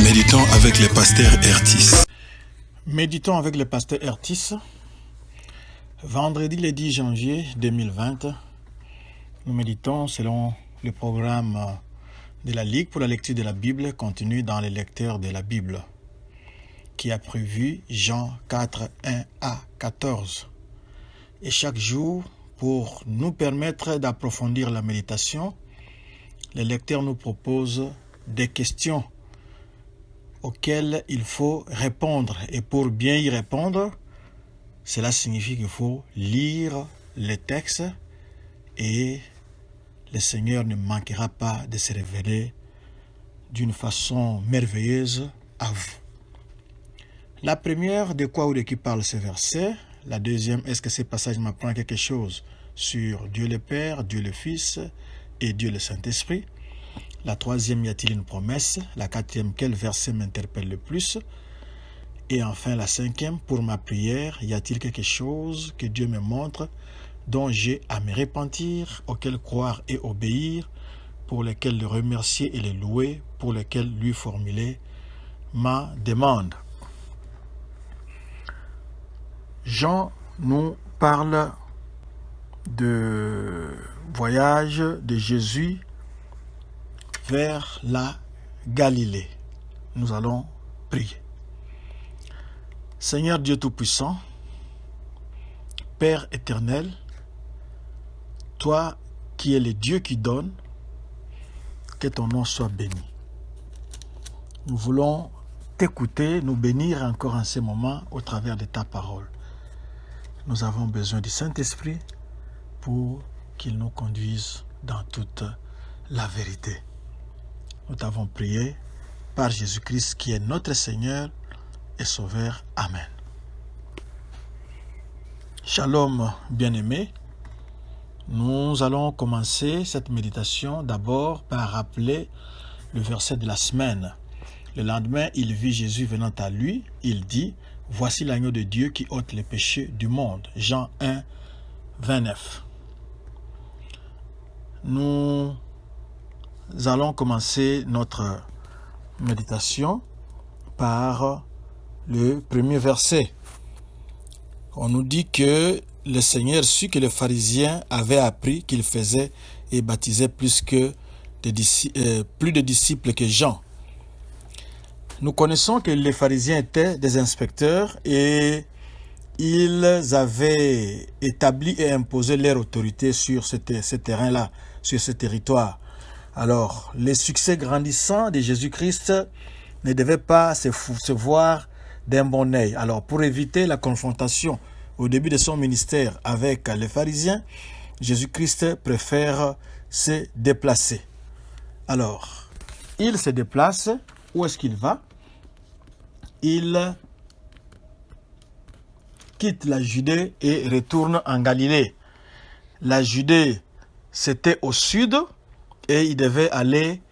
Méditons avec le pasteur Ertis. Méditons avec le pasteur Ertis. Vendredi le 10 janvier 2020, nous méditons selon le programme de la Ligue pour la lecture de la Bible contenu dans les lecteurs de la Bible, qui a prévu Jean 4, 1 à 14. Et chaque jour, pour nous permettre d'approfondir la méditation, les lecteurs nous proposent des questions auxquelles il faut répondre. Et pour bien y répondre, cela signifie qu'il faut lire les textes et le Seigneur ne manquera pas de se révéler d'une façon merveilleuse à vous. La première, de quoi ou de qui parle ce verset? La deuxième, est-ce que ce passage m'apprend quelque chose sur Dieu le Père, Dieu le Fils et Dieu le Saint-Esprit? La troisième, y a-t-il une promesse? La quatrième, quel verset m'interpelle le plus? Et enfin, la cinquième, pour ma prière, y a-t-il quelque chose que Dieu me montre dont j'ai à me repentir, auquel croire et obéir, pour lequel le remercier et le louer, pour lequel lui formuler ma demande? Jean nous parle de voyage de Jésus vers la Galilée. Nous allons prier. Seigneur Dieu Tout-Puissant, Père éternel, toi qui es le Dieu qui donne, que ton nom soit béni. Nous voulons t'écouter, nous bénir encore en ce moment au travers de ta parole. Nous avons besoin du Saint-Esprit pour qu'il nous conduise dans toute la vérité. Nous t'avons prié par Jésus-Christ qui est notre Seigneur et Sauveur. Amen. Shalom, bien-aimés. Nous allons commencer cette méditation d'abord par rappeler le verset de la semaine. Le lendemain, il vit Jésus venant à lui. Il dit, « Voici l'agneau de Dieu qui ôte les péchés du monde. » Jean 1, 29. Nous allons commencer notre méditation par le premier verset. On nous dit que le Seigneur sut que les pharisiens avaient appris qu'il faisait et baptisait plus de disciples que Jean. Nous connaissons que les pharisiens étaient des inspecteurs et ils avaient établi et imposé leur autorité sur ce terrain-là, sur ce territoire. Alors, les succès grandissants de Jésus-Christ ne devaient pas se voir d'un bon œil. Alors, pour éviter la confrontation au début de son ministère avec les pharisiens, Jésus-Christ préfère se déplacer. Alors, il se déplace. Où est-ce qu'il va? Il quitte la Judée et retourne en Galilée. La Judée, c'était au sud et il devait aller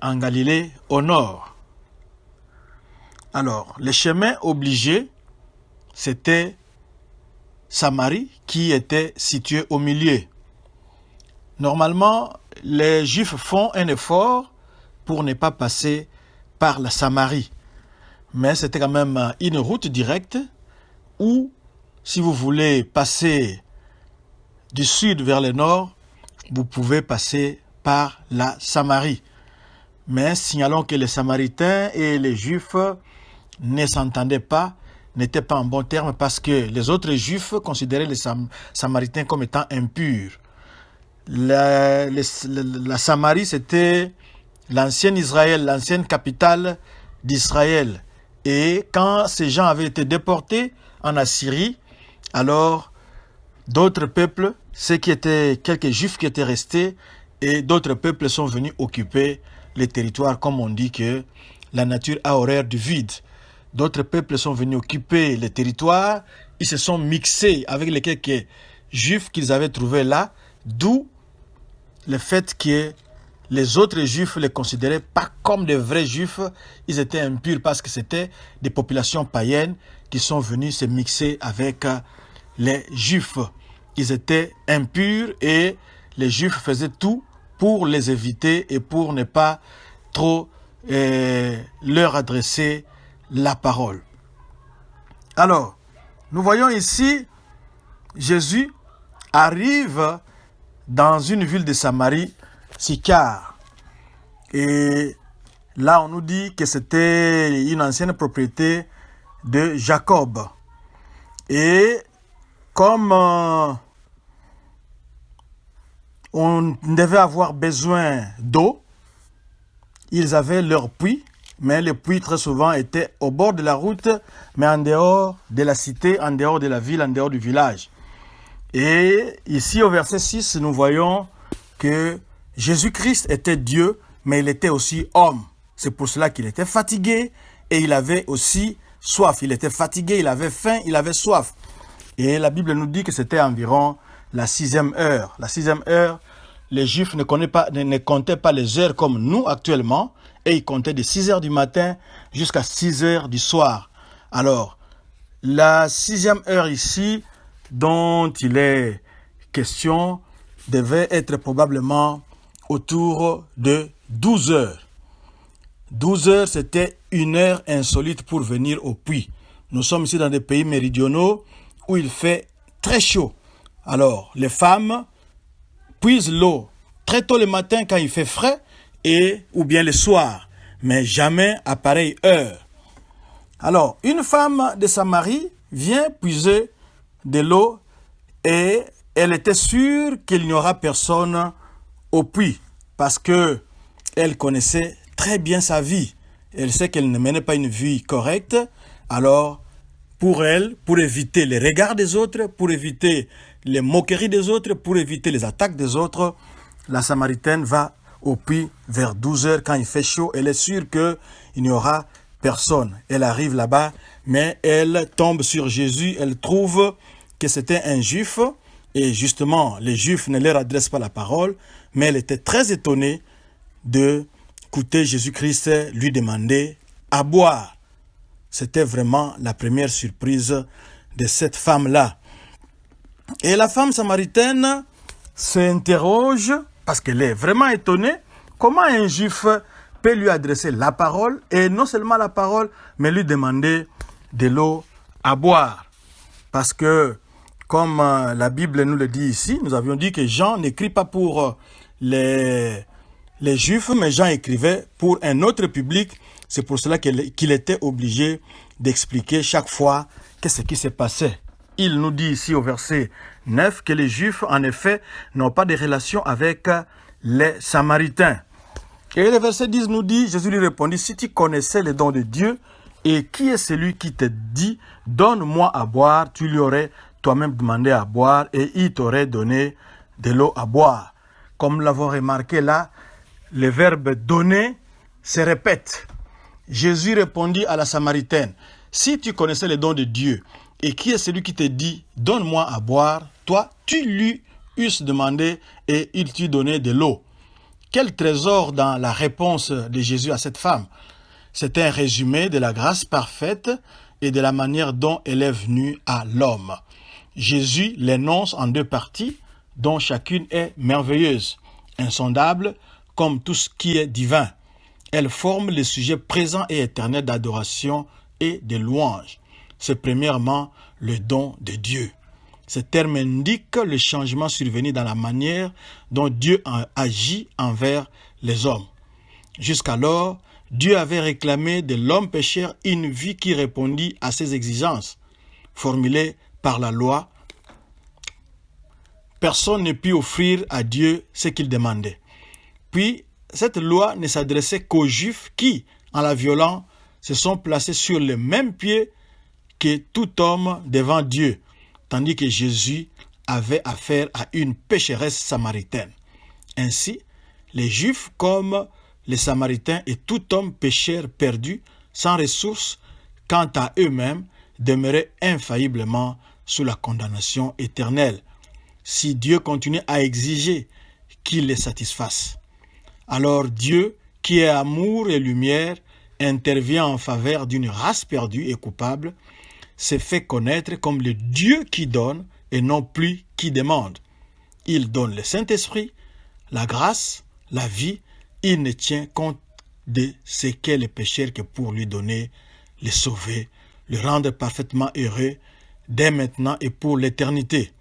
en Galilée au nord. Alors, le chemin obligé, c'était Samarie qui était située au milieu. Normalement, les Juifs font un effort pour ne pas passer par la Samarie. Mais c'était quand même une route directe où, si vous voulez passer du sud vers le nord, vous pouvez passer par la Samarie. Mais signalons que les Samaritains et les Juifs ne s'entendaient pas, n'étaient pas en bon terme parce que les autres Juifs considéraient les Samaritains comme étant impurs. La Samarie, c'était l'ancien Israël, l'ancienne capitale d'Israël. Et quand ces gens avaient été déportés en Assyrie, alors d'autres peuples, quelques Juifs qui étaient restés, et d'autres peuples sont venus occuper les territoires, comme on dit que la nature a horreur du vide. D'autres peuples sont venus occuper les territoires, ils se sont mixés avec les quelques Juifs qu'ils avaient trouvés là, d'où le fait que les autres Juifs les considéraient pas comme des vrais Juifs, ils étaient impurs parce que c'était des populations païennes qui sont venues se mixer avec les Juifs. Ils étaient impurs et les Juifs faisaient tout pour les éviter et pour ne pas trop leur adresser la parole. Alors, nous voyons ici, Jésus arrive dans une ville de Samarie, Sychar. Et là, on nous dit que c'était une ancienne propriété de Jacob. Et comme on devait avoir besoin d'eau, ils avaient leur puits, mais le puits très souvent était au bord de la route, mais en dehors de la cité, en dehors de la ville, en dehors du village. Et ici au verset 6, nous voyons que Jésus-Christ était Dieu, mais il était aussi homme. C'est pour cela qu'il était fatigué et il avait aussi soif. Il était fatigué, il avait faim, il avait soif. Et la Bible nous dit que c'était environ la 6e heure. La 6e heure, les Juifs ne comptaient pas les heures comme nous actuellement, et ils comptaient de 6 heures du matin jusqu'à 6 heures du soir. Alors, la 6e heure ici, dont il est question, devait être probablement autour de 12 heures. 12 heures, c'était une heure insolite pour venir au puits. Nous sommes ici dans des pays méridionaux où il fait très chaud. Alors, les femmes puisent l'eau très tôt le matin quand il fait frais ou bien le soir, mais jamais à pareille heure. Alors, une femme de Samarie vient puiser de l'eau et elle était sûre qu'il n'y aura personne au puits parce que elle connaissait très bien sa vie. Elle sait qu'elle ne menait pas une vie correcte. Alors, pour elle, pour éviter les regards des autres, pour éviter les moqueries des autres, pour éviter les attaques des autres, la Samaritaine va au puits vers 12 heures quand il fait chaud. Elle est sûre qu'il n'y aura personne. Elle arrive là-bas, mais elle tombe sur Jésus. Elle trouve que c'était un juif. Et justement, les juifs ne leur adressent pas la parole, mais elle était très étonnée d'écouter Jésus-Christ lui demander à boire. C'était vraiment la première surprise de cette femme-là. Et la femme samaritaine s'interroge, parce qu'elle est vraiment étonnée, comment un juif peut lui adresser la parole, et non seulement la parole, mais lui demander de l'eau à boire. Parce que, comme la Bible nous le dit ici, nous avions dit que Jean n'écrit pas pour les Juifs, mais Jean écrivait pour un autre public. C'est pour cela qu'il était obligé d'expliquer chaque fois qu'est-ce qui se passait. Il nous dit ici au verset 9 que les Juifs, en effet, n'ont pas de relation avec les Samaritains. Et le verset 10 nous dit, Jésus lui répondit, si tu connaissais les dons de Dieu, et qui est celui qui te dit, donne-moi à boire, tu lui aurais toi-même demandé à boire, et il t'aurait donné de l'eau à boire. Comme nous l'avons remarqué là, le verbe donner se répète. Jésus répondit à la Samaritaine, si tu connaissais les dons de Dieu, et qui est celui qui te dit, donne-moi à boire, toi, tu lui eusses demandé et il t'eût donné de l'eau. Quel trésor dans la réponse de Jésus à cette femme. C'est un résumé de la grâce parfaite et de la manière dont elle est venue à l'homme. Jésus l'énonce en 2 parties, dont chacune est merveilleuse, insondable, comme tout ce qui est divin. Elle forme le sujet présent et éternel d'adoration et de louange. C'est premièrement le don de Dieu. Ce terme indique le changement survenu dans la manière dont Dieu agit envers les hommes. Jusqu'alors, Dieu avait réclamé de l'homme pécheur une vie qui répondit à ses exigences, formulées par la loi. Personne ne put offrir à Dieu ce qu'il demandait. Puis, cette loi ne s'adressait qu'aux Juifs qui, en la violant, se sont placés sur le même pied que tout homme devant Dieu, tandis que Jésus avait affaire à une pécheresse samaritaine. Ainsi, les Juifs comme les Samaritains et tout homme pécheur perdu, sans ressources, quant à eux-mêmes, demeuraient infailliblement sous la condamnation éternelle, si Dieu continuait à exiger qu'il les satisfasse. Alors Dieu, qui est amour et lumière, intervient en faveur d'une race perdue et coupable, s'est fait connaître comme le Dieu qui donne et non plus qui demande. Il donne le Saint-Esprit, la grâce, la vie. Il ne tient compte de ce qu'est le pécheur que pour lui donner, le sauver, le rendre parfaitement heureux dès maintenant et pour l'éternité.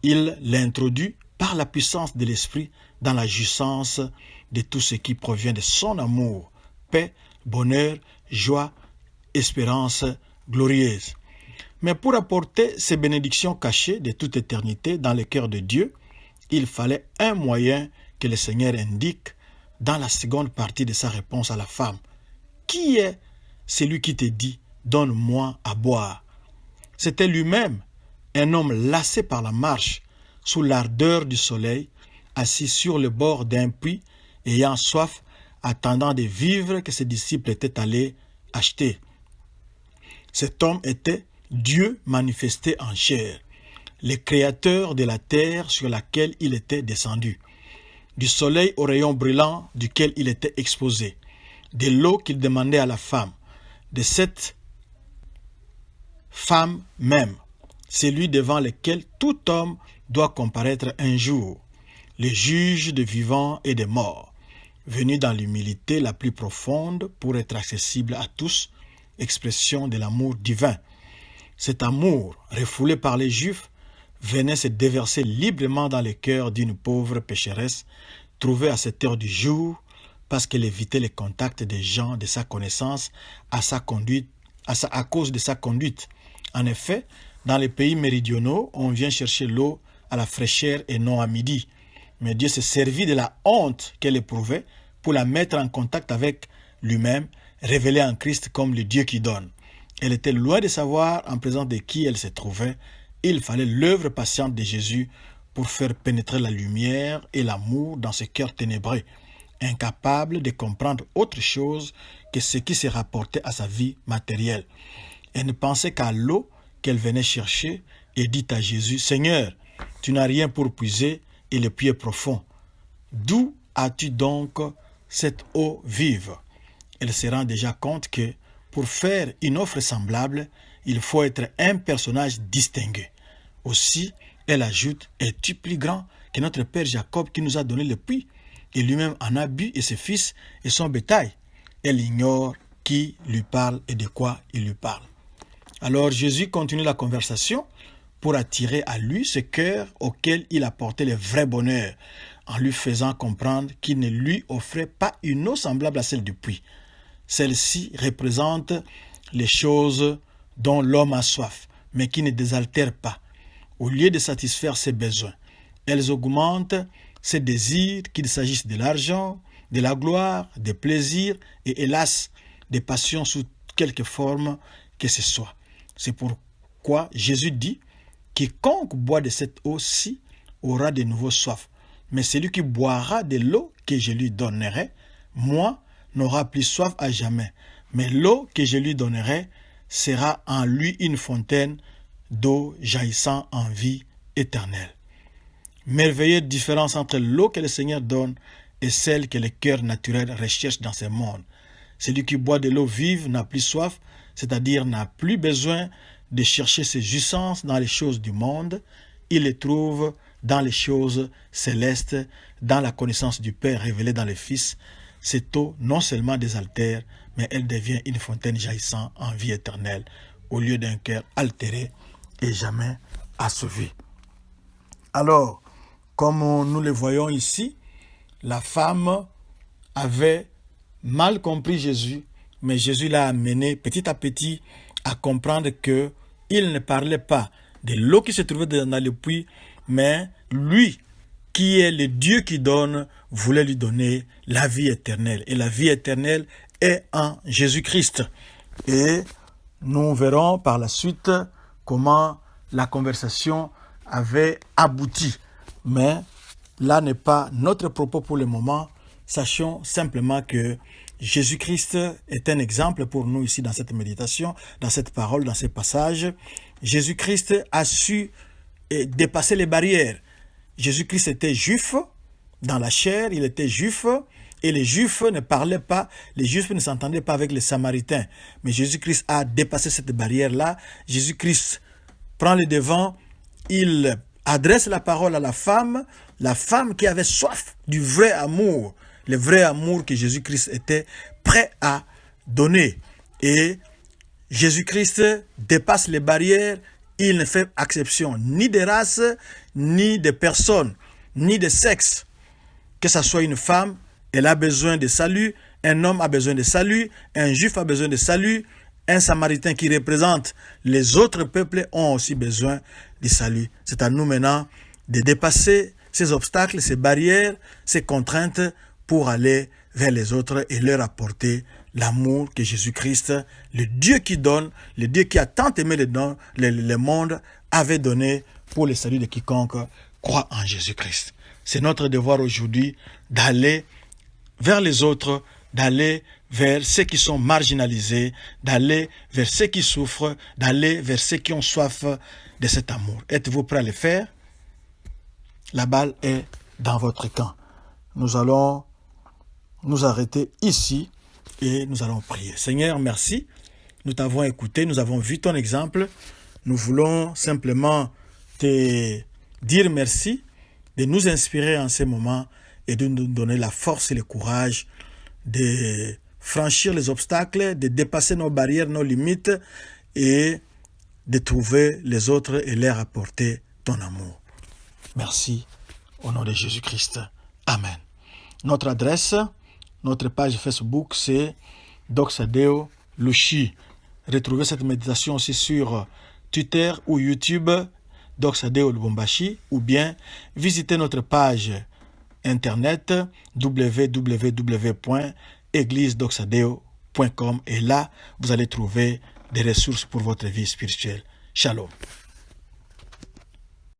Il l'introduit par la puissance de l'Esprit dans la jouissance de tout ce qui provient de son amour, paix, bonheur, joie, espérance glorieuse. Mais pour apporter ces bénédictions cachées de toute éternité dans le cœur de Dieu, il fallait un moyen que le Seigneur indique dans la seconde partie de sa réponse à la femme. Qui est celui qui te dit « Donne-moi à boire » C'était lui-même, un homme lassé par la marche, sous l'ardeur du soleil, assis sur le bord d'un puits, ayant soif, attendant des vivres que ses disciples étaient allés acheter. Cet homme était Dieu manifesté en chair, le créateur de la terre sur laquelle il était descendu, du soleil aux rayons brûlants duquel il était exposé, de l'eau qu'il demandait à la femme, de cette femme même, celui devant lequel tout homme doit comparaître un jour, le juge des vivants et des morts, venu dans l'humilité la plus profonde pour être accessible à tous, expression de l'amour divin. Cet amour, refoulé par les Juifs, venait se déverser librement dans le cœur d'une pauvre pécheresse, trouvée à cette heure du jour, parce qu'elle évitait les contacts des gens de sa connaissance à cause de sa conduite. En effet, dans les pays méridionaux, on vient chercher l'eau à la fraîcheur et non à midi. Mais Dieu s'est servi de la honte qu'elle éprouvait pour la mettre en contact avec lui-même, révélée en Christ comme le Dieu qui donne. Elle était loin de savoir en présence de qui elle se trouvait. Il fallait l'œuvre patiente de Jésus pour faire pénétrer la lumière et l'amour dans ce cœur ténébreux, incapable de comprendre autre chose que ce qui se rapportait à sa vie matérielle. Elle ne pensait qu'à l'eau qu'elle venait chercher et dit à Jésus, « Seigneur, tu n'as rien pour puiser et le puits est profond. D'où as-tu donc cette eau vive ?» Elle se rend déjà compte que pour faire une offre semblable, il faut être un personnage distingué. Aussi, elle ajoute, « Es-tu plus grand que notre père Jacob qui nous a donné le puits et lui-même en a bu et ses fils et son bétail ?» Elle ignore qui lui parle et de quoi il lui parle. Alors Jésus continue la conversation pour attirer à lui ce cœur auquel il apportait le vrai bonheur, en lui faisant comprendre qu'il ne lui offrait pas une eau semblable à celle du puits. Celle-ci représente les choses dont l'homme a soif, mais qui ne désaltèrent pas. Au lieu de satisfaire ses besoins, elles augmentent ses désirs, qu'il s'agisse de l'argent, de la gloire, des plaisirs et hélas, des passions sous quelque forme que ce soit. C'est pourquoi Jésus dit « Quiconque boit de cette eau-ci aura de nouveau soif, mais celui qui boira de l'eau que je lui donnerai, moi, n'aura plus soif à jamais, mais l'eau que je lui donnerai sera en lui une fontaine d'eau jaillissant en vie éternelle. » Merveilleuse différence entre l'eau que le Seigneur donne et celle que le cœur naturel recherche dans ce monde. Celui qui boit de l'eau vive n'a plus soif, c'est-à-dire n'a plus besoin de chercher ses jouissances dans les choses du monde. Il les trouve dans les choses célestes, dans la connaissance du Père révélée dans le Fils. Cette eau non seulement désaltère, mais elle devient une fontaine jaillissant en vie éternelle, au lieu d'un cœur altéré et jamais assouvi. Alors, comme nous le voyons ici, la femme avait mal compris Jésus, mais Jésus l'a amené petit à petit à comprendre que il ne parlait pas de l'eau qui se trouvait dans le puits, mais lui, qui est le Dieu qui donne, voulait lui donner la vie éternelle. Et la vie éternelle est en Jésus-Christ. Et nous verrons par la suite comment la conversation avait abouti. Mais là n'est pas notre propos pour le moment. Sachons simplement que Jésus-Christ est un exemple pour nous ici dans cette méditation, dans cette parole, dans ces passages. Jésus-Christ a su dépasser les barrières. Jésus-Christ était juif, dans la chair, il était juif, et les juifs ne parlaient pas, les juifs ne s'entendaient pas avec les samaritains. Mais Jésus-Christ a dépassé cette barrière-là. Jésus-Christ prend le devant, il adresse la parole à la femme qui avait soif du vrai amour, le vrai amour que Jésus-Christ était prêt à donner. Et Jésus-Christ dépasse les barrières, il ne fait exception ni de race, ni de personne, ni de sexe. Que ce soit une femme, elle a besoin de salut, un homme a besoin de salut, un juif a besoin de salut, un samaritain qui représente les autres peuples ont aussi besoin de salut. C'est à nous maintenant de dépasser ces obstacles, ces barrières, ces contraintes pour aller vers les autres et leur apporter l'amour que Jésus-Christ, le Dieu qui donne, le Dieu qui a tant aimé le monde, avait donné pour le salut de quiconque croit en Jésus-Christ. C'est notre devoir aujourd'hui d'aller vers les autres, d'aller vers ceux qui sont marginalisés, d'aller vers ceux qui souffrent, d'aller vers ceux qui ont soif de cet amour. Êtes-vous prêts à le faire? La balle est dans votre camp. Nous allons nous arrêter ici et nous allons prier. Seigneur, merci. Nous t'avons écouté, nous avons vu ton exemple. Nous voulons simplement te dire merci, de nous inspirer en ces moments et de nous donner la force et le courage de franchir les obstacles, de dépasser nos barrières, nos limites et de trouver les autres et leur apporter ton amour. Merci au nom de Jésus-Christ. Amen. Notre adresse, notre page Facebook, c'est Doxadeo Lushi. Retrouvez cette méditation aussi sur Twitter ou YouTube, Doxadeo Lubumbashi, ou bien visitez notre page internet www.églisedoxadeo.com et là, vous allez trouver des ressources pour votre vie spirituelle. Shalom.